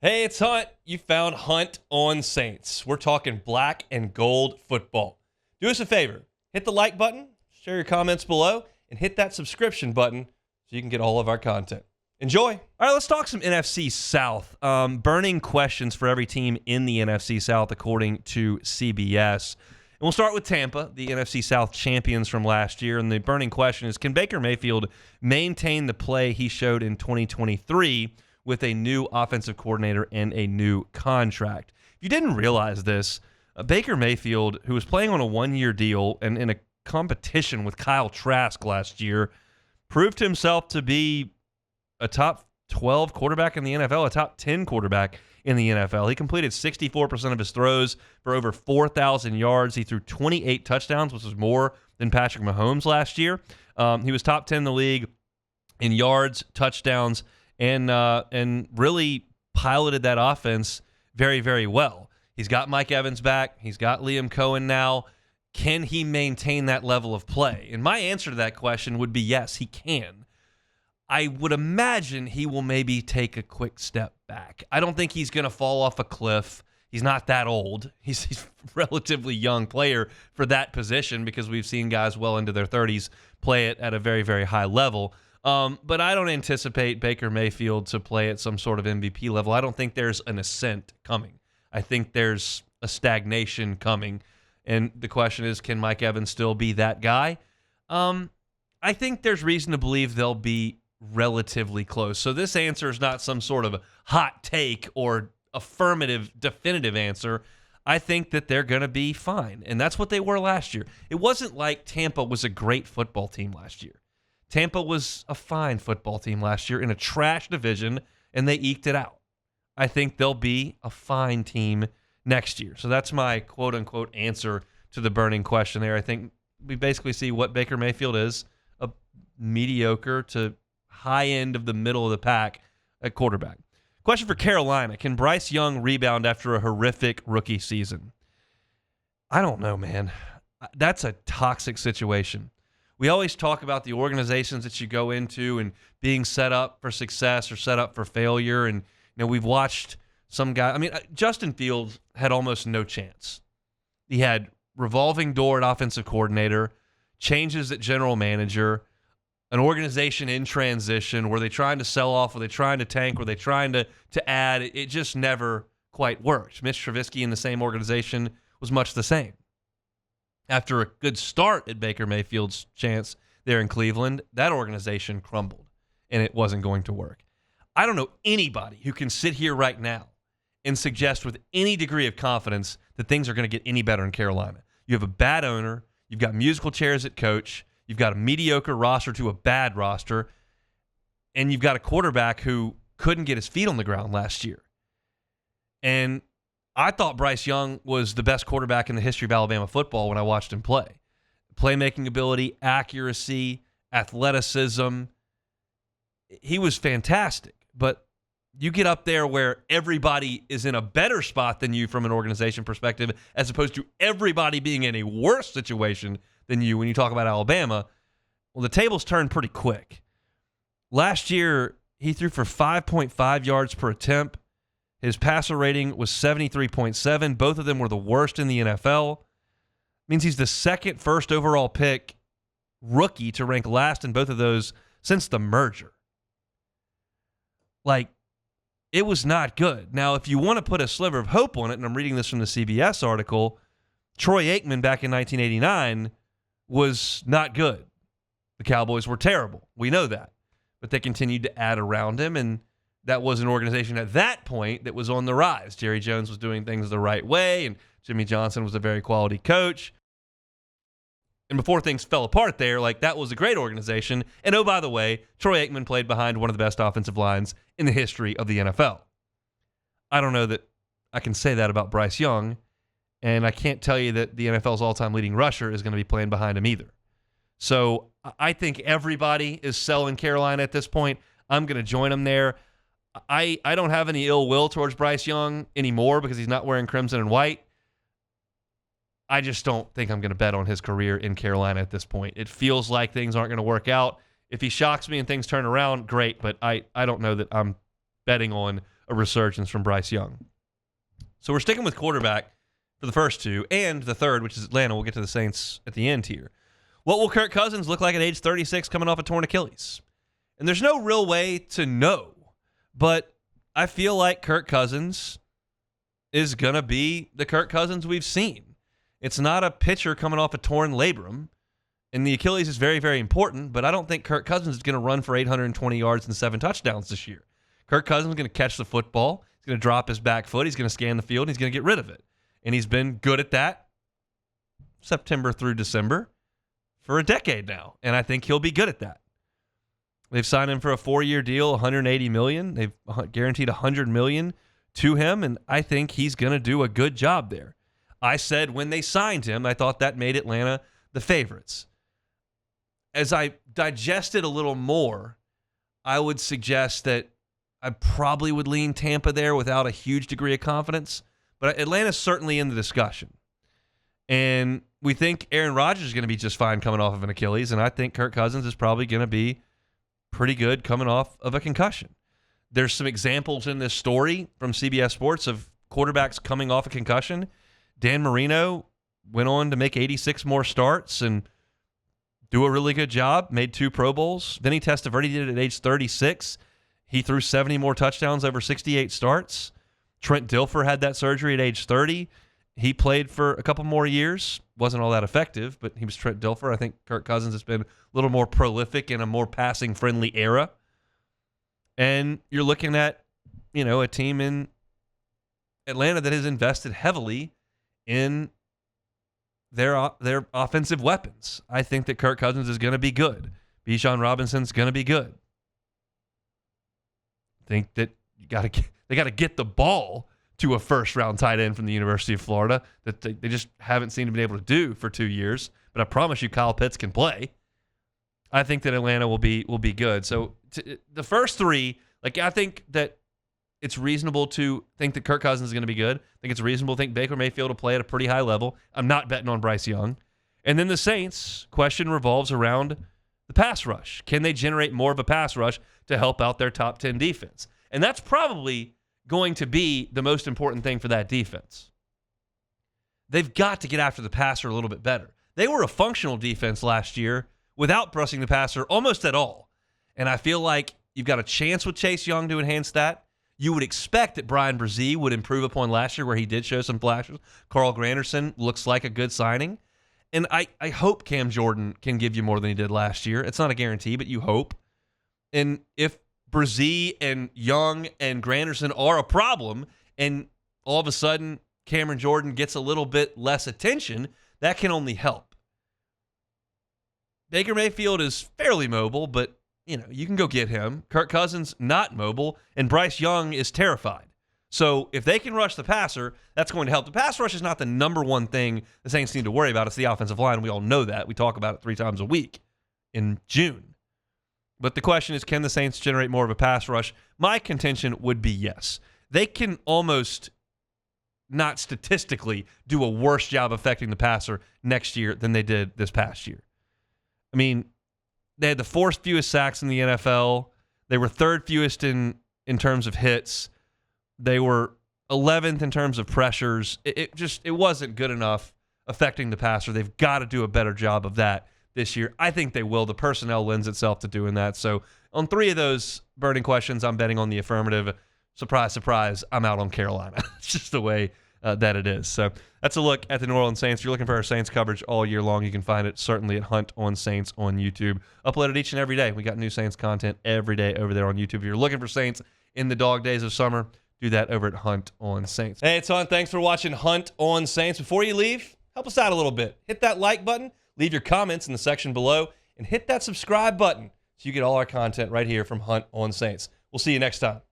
Hey, it's Hunt. You found Hunt on Saints. We're talking black and gold football. Do us a favor. Hit the like button, share your comments below, and hit that subscription button so you can get all of our content. Enjoy. All right, let's talk some NFC South. Burning questions for every team in the NFC South, according to CBS. And we'll start with Tampa, the NFC South champions from last year. And the burning question is, can Baker Mayfield maintain the play he showed in 2023 with a new offensive coordinator and a new contract? If you didn't realize this, Baker Mayfield, who was playing on a one-year deal and in a competition with Kyle Trask last year, proved himself to be a top 12 quarterback in the NFL, a top 10 quarterback in the NFL. He completed 64% of his throws for over 4,000 yards. He threw 28 touchdowns, which was more than Patrick Mahomes last year. He was top 10 in the league in yards, touchdowns, and really piloted that offense very, very well. He's got Mike Evans back. He's got Liam Cohen now. Can he maintain that level of play? And my answer to that question would be yes, he can. I would imagine he will maybe take a quick step back. I don't think he's going to fall off a cliff. He's not that old. He's a relatively young player for that position because we've seen guys well into their 30s play it at a very, very high level. But I don't anticipate Baker Mayfield to play at some sort of MVP level. I don't think there's an ascent coming. I think there's a stagnation coming. And the question is, can Mike Evans still be that guy? I think there's reason to believe they'll be relatively close. So this answer is not some sort of hot take or affirmative, definitive answer. I think that they're going to be fine. And that's what they were last year. It wasn't like Tampa was a great football team last year. Tampa was a fine football team last year in a trash division, and they eked it out. I think they'll be a fine team next year. So that's my quote-unquote answer to the burning question there. I think we basically see what Baker Mayfield is, a mediocre to high end of the middle of the pack at quarterback. Question for Carolina. Can Bryce Young rebound after a horrific rookie season? I don't know, man. That's a toxic situation. We always talk about the organizations that you go into and being set up for success or set up for failure. And, we've watched some guy. I mean, Justin Fields had almost no chance. He had revolving door at offensive coordinator, changes at general manager, an organization in transition. Were they trying to sell off? Were they trying to tank? Were they trying to add? It just never quite worked. Mitch Trubisky in the same organization was much the same. After a good start at Baker Mayfield's chance there in Cleveland, that organization crumbled, and it wasn't going to work. I don't know anybody who can sit here right now and suggest with any degree of confidence that things are going to get any better in Carolina. You have a bad owner. You've got musical chairs at coach. You've got a mediocre roster to a bad roster, and you've got a quarterback who couldn't get his feet on the ground last year. And I thought Bryce Young was the best quarterback in the history of Alabama football when I watched him play. Playmaking ability, accuracy, athleticism. He was fantastic. But you get up there where everybody is in a better spot than you from an organization perspective, as opposed to everybody being in a worse situation than you when you talk about Alabama. Well, the tables turned pretty quick. Last year, he threw for 5.5 yards per attempt. His passer rating was 73.7. Both of them were the worst in the NFL. Means he's the second first overall pick rookie to rank last in both of those since the merger. It was not good. Now, if you want to put a sliver of hope on it, and I'm reading this from the CBS article, Troy Aikman back in 1989 was not good. The Cowboys were terrible. We know that. But they continued to add around him, and that was an organization at that point that was on the rise. Jerry Jones was doing things the right way, and Jimmy Johnson was a very quality coach. And before things fell apart there, that was a great organization. And oh, by the way, Troy Aikman played behind one of the best offensive lines in the history of the NFL. I don't know that I can say that about Bryce Young, and I can't tell you that the NFL's all-time leading rusher is going to be playing behind him either. So I think everybody is selling Carolina at this point. I'm going to join them there. I don't have any ill will towards Bryce Young anymore because he's not wearing crimson and white. I just don't think I'm going to bet on his career in Carolina at this point. It feels like things aren't going to work out. If he shocks me and things turn around, great, but I don't know that I'm betting on a resurgence from Bryce Young. So we're sticking with quarterback for the first two, and the third, which is Atlanta. We'll get to the Saints at the end here. What will Kirk Cousins look like at age 36 coming off a torn Achilles? And there's no real way to know, but I feel like Kirk Cousins is going to be the Kirk Cousins we've seen. It's not a pitcher coming off a torn labrum, and the Achilles is very, very important, but I don't think Kirk Cousins is going to run for 820 yards and 7 touchdowns this year. Kirk Cousins is going to catch the football. He's going to drop his back foot. He's going to scan the field. And he's going to get rid of it. And he's been good at that September through December for a decade now. And I think he'll be good at that. They've signed him for a 4-year deal, $180 million. They've guaranteed $100 million to him, and I think he's going to do a good job there. I said when they signed him, I thought that made Atlanta the favorites. As I digested a little more, I would suggest that I probably would lean Tampa there without a huge degree of confidence. But Atlanta's certainly in the discussion. And we think Aaron Rodgers is going to be just fine coming off of an Achilles, and I think Kirk Cousins is probably going to be pretty good coming off of a concussion. There's some examples in this story from CBS Sports of quarterbacks coming off a concussion. Dan Marino went on to make 86 more starts and do a really good job, made 2 Pro Bowls. Vinny Testaverde did it at age 36. He threw 70 more touchdowns over 68 starts. Trent Dilfer had that surgery at age 30. He played for a couple more years. Wasn't all that effective, but he was Trent Dilfer. I think Kirk Cousins has been a little more prolific in a more passing-friendly era. And you're looking at, a team in Atlanta that has invested heavily in their offensive weapons. I think that Kirk Cousins is going to be good. Bijan Robinson's going to be good. I think that they got to get the ball to a first-round tight end from the University of Florida that they just haven't seemed to be able to do for 2 years. But I promise you, Kyle Pitts can play. I think that Atlanta will be good. So the first three, I think that it's reasonable to think that Kirk Cousins is going to be good. I think it's reasonable to think Baker Mayfield will play at a pretty high level. I'm not betting on Bryce Young. And then the Saints question revolves around the pass rush. Can they generate more of a pass rush to help out their top 10 defense? And that's probably going to be the most important thing for that defense. They've got to get after the passer a little bit better. They were a functional defense last year without pressing the passer almost at all. And I feel like you've got a chance with Chase Young to enhance that. You would expect that Brian Brzee would improve upon last year where he did show some flashes. Carl Granderson looks like a good signing. And I hope Cam Jordan can give you more than he did last year. It's not a guarantee, but you hope. And if Brzee and Young and Granderson are a problem, and all of a sudden Cameron Jordan gets a little bit less attention, that can only help. Baker Mayfield is fairly mobile, but you can go get him. Kirk Cousins, not mobile, and Bryce Young is terrified. So if they can rush the passer, that's going to help. The pass rush is not the number one thing the Saints need to worry about. It's the offensive line. We all know that. We talk about it 3 times a week in June. But the question is, can the Saints generate more of a pass rush? My contention would be yes. They can almost not statistically do a worse job affecting the passer next year than they did this past year. I mean, they had the 4th fewest sacks in the NFL. They were 3rd fewest in terms of hits. They were 11th in terms of pressures. It wasn't good enough affecting the passer. They've got to do a better job of that this year. I think they will. The personnel lends itself to doing that. So on 3 of those burning questions, I'm betting on the affirmative. Surprise, surprise, I'm out on Carolina. It's just the way that it is. So that's a look at the New Orleans Saints. If you're looking for our Saints coverage all year long, you can find it certainly at Hunt on Saints on YouTube. Uploaded each and every day. We got new Saints content every day over there on YouTube. If you're looking for Saints in the dog days of summer, do that over at Hunt on Saints. Hey, it's Hunt. Thanks for watching Hunt on Saints. Before you leave, help us out a little bit. Hit that like button, leave your comments in the section below, and hit that subscribe button so you get all our content right here from Hunt on Saints. We'll see you next time.